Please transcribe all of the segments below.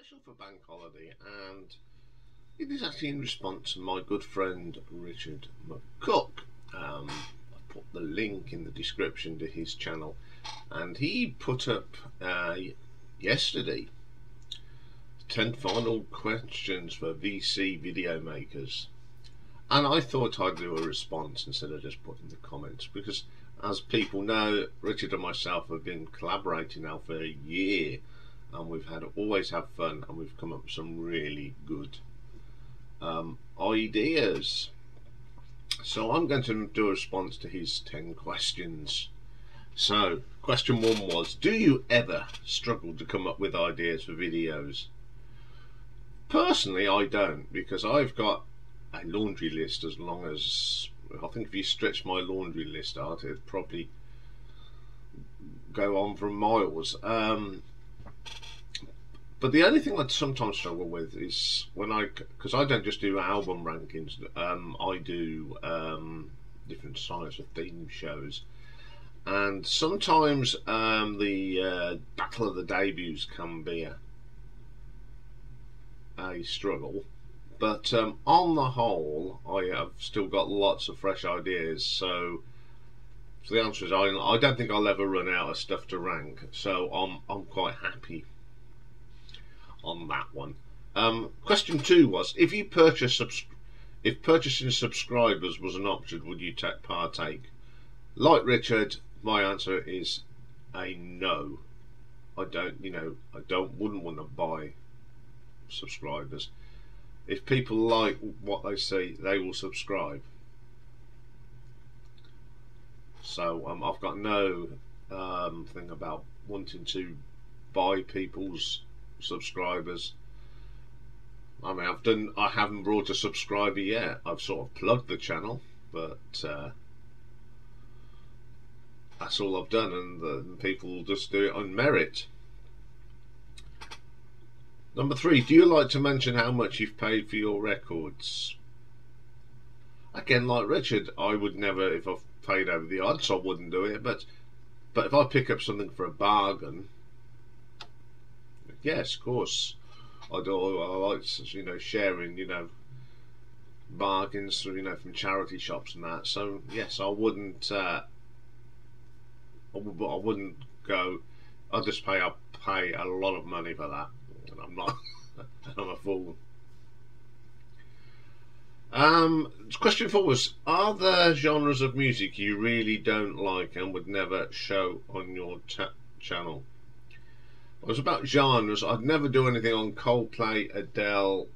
special for bank holiday, and it is actually in response to my good friend Richard McCook. I put the link in the description to his channel, and he put up yesterday 10 final questions for VC video makers, and I thought I'd do a response instead of just putting the comments, because as people know, Richard and myself have been collaborating now for a year, and we've always had fun, and we've come up with some really good ideas. So I'm going to do a response to his 10 questions. So question 1 was, do you ever struggle to come up with ideas for videos? Personally, I don't, because I've got a laundry list as long as, I think if you stretch my laundry list out, it'd probably go on for miles. But the only thing I sometimes struggle with is when because I don't just do album rankings, I do different sides of theme shows, and sometimes the Battle of the Debuts can be a struggle. But on the whole, I have still got lots of fresh ideas. So the answer is I don't think I'll ever run out of stuff to rank. So I'm quite happy on that one. Question 2 was, if purchasing subscribers was an option, would you partake? Like Richard, my answer is a no. I wouldn't want to buy subscribers. If people like what they see, they will subscribe. So I've got no thing about wanting to buy people's subscribers. I mean, I haven't brought a subscriber yet. I've sort of plugged the channel, but that's all I've done, and people will just do it on merit. Number 3, do you like to mention how much you've paid for your records? Again, like Richard, I would never, if I've paid over the odds, I wouldn't do it, but if I pick up something for a bargain, yes, of course I do. I like, sharing, bargains, from charity shops and that. So yes, I wouldn't go, I'll just pay a lot of money for that, and I'm not I'm a fool. Question 4 was, are there genres of music you really don't like and would never show on your channel? It was about genres. I'd never do anything on Coldplay, Adele,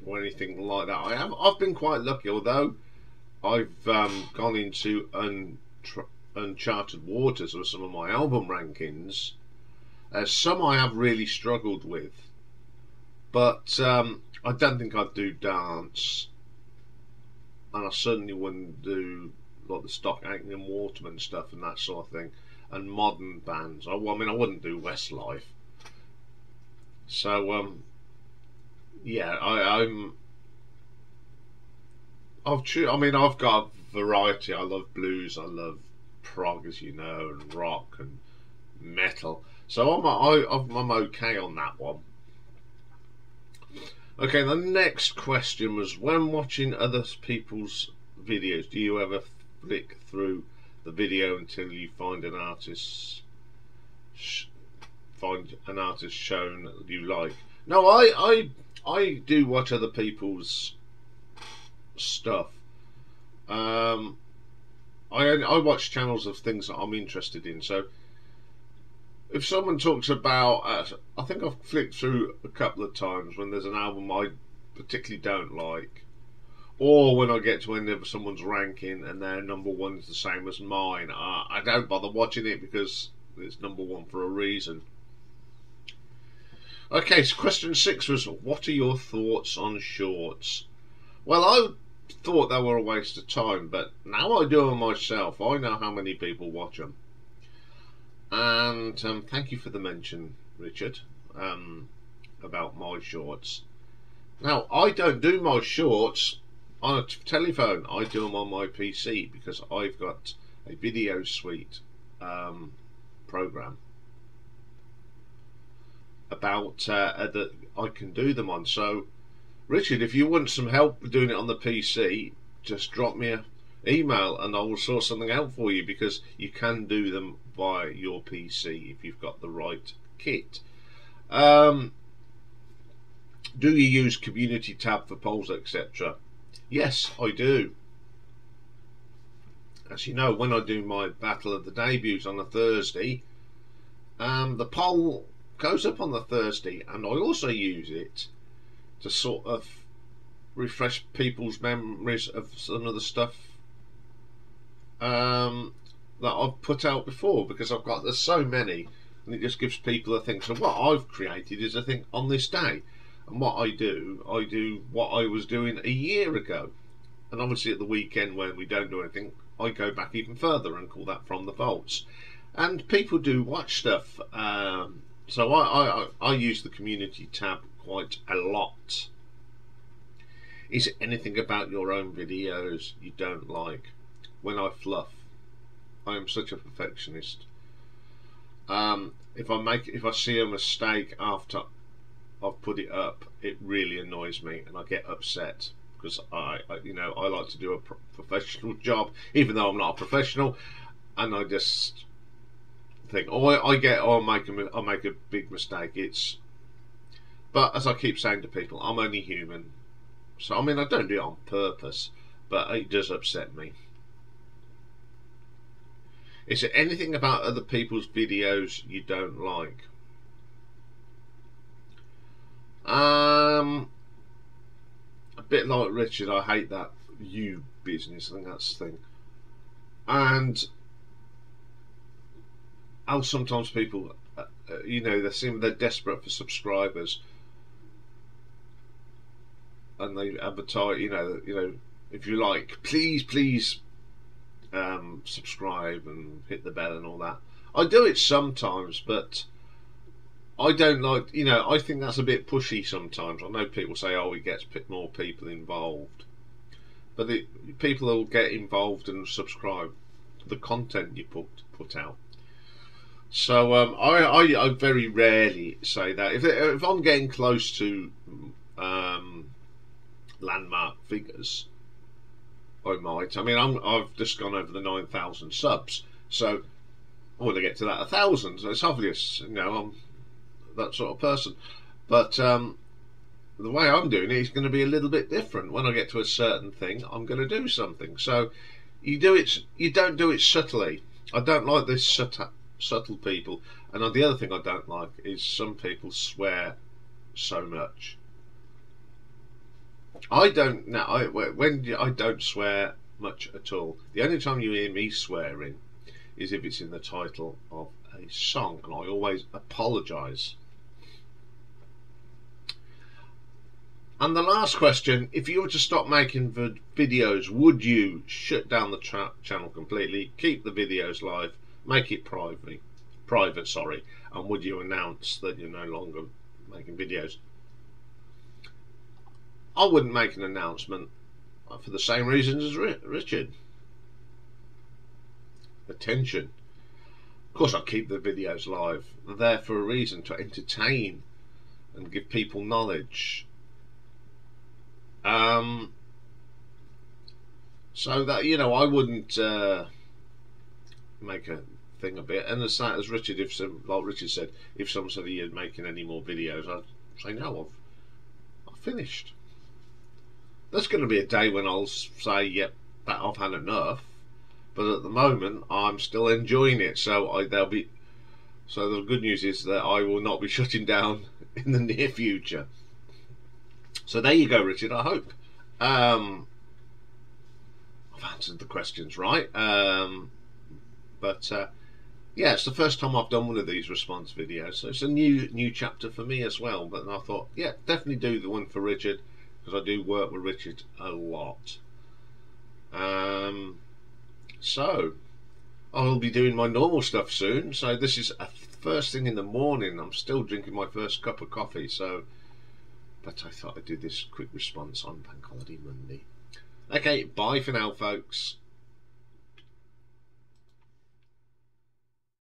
or anything like that. I've been quite lucky, although I've gone into uncharted waters with some of my album rankings. Some I have really struggled with, but I don't think I'd do dance, and I certainly wouldn't do like the stock Iain and Waterman stuff and that sort of thing, and modern bands. I wouldn't do Westlife. So yeah, I've got a variety. I love blues, I love prog, as you know, and rock and metal. So I'm okay on that one. Okay, the next question was, when watching other people's videos, do you ever flick through the video until you find an artist shown you like? No, I do watch other people's stuff. I watch channels of things that I'm interested in. So if someone talks about, I think I've flicked through a couple of times when there's an album I particularly don't like, or when I get to end of someone's ranking and their number 1 is the same as mine, I don't bother watching it because it's number 1 for a reason. Okay, so question 6 was, what are your thoughts on shorts? Well, I thought they were a waste of time, but now I do them myself. I know how many people watch them. And thank you for the mention, Richard, about my shorts. Now, I don't do my shorts on a telephone. I do them on my PC because I've got a video suite program. about that I can do them on. So Richard, if you want some help doing it on the PC, just drop me an email and I will sort something out for you, because you can do them via your PC if you've got the right kit. Do you use community tab for polls, etc.? Yes, I do. As you know, when I do my Battle of the Debuts on a Thursday, the poll goes up on the Thursday, and I also use it to sort of refresh people's memories of some of the stuff that I've put out before, because there's so many, and it just gives people a thing. So what I've created is a thing on this day, and what I do what I was doing a year ago, and obviously at the weekend when we don't do anything, I go back even further and call that From the Vaults, and people do watch stuff. So I use the community tab quite a lot. Is it anything about your own videos you don't like? When I fluff, I am such a perfectionist. If I see a mistake after I've put it up, it really annoys me and I get upset, because I like to do a professional job, even though I'm not a professional, and I just think, I'll make a big mistake. But as I keep saying to people, I'm only human. So I mean, I don't do it on purpose, but it does upset me. Is there anything about other people's videos you don't like? A bit like Richard, I hate that you business. I think that's the thing. And how sometimes people, they're desperate for subscribers, and they advertise, if you like, please subscribe and hit the bell and all that. I do it sometimes, but I don't like, I think that's a bit pushy sometimes. I know people say, oh, it gets more people involved, but people will get involved and subscribe to the content you put out. So I very rarely say that. If I'm getting close to landmark figures, I might. I mean, I've just gone over the 9,000 subs, so I want to get to that 1,000. So it's obvious, I'm that sort of person. But the way I'm doing it is going to be a little bit different. When I get to a certain thing, I'm going to do something. So you don't do it subtly. I don't like this subtle people. And the other thing I don't like is some people swear so much. I don't swear much at all. The only time you hear me swearing is if it's in the title of a song, and I always apologise. And the last question: if you were to stop making videos, would you shut down the channel completely, keep the videos live, make it private, and would you announce that you're no longer making videos? I wouldn't make an announcement for the same reasons as Richard. Attention. Of course, I keep the videos live. They're there for a reason, to entertain and give people knowledge. So that, I wouldn't make a thing of it. And as Richard, like Richard said, if someone said he had making any more videos, I'd say no, I've finished. There's going to be a day when I'll say, yep, that I've had enough. But at the moment, I'm still enjoying it. So the good news is that I will not be shutting down in the near future. So there you go, Richard. I hope I've answered the questions right. Yeah, it's the first time I've done one of these response videos, so it's a new chapter for me as well. But I thought, yeah, definitely do the one for Richard, because I do work with Richard a lot. So I'll be doing my normal stuff soon. So this is first thing in the morning. I'm still drinking my first cup of coffee. But I thought I'd do this quick response on Bank Holiday Monday. Okay, bye for now, folks.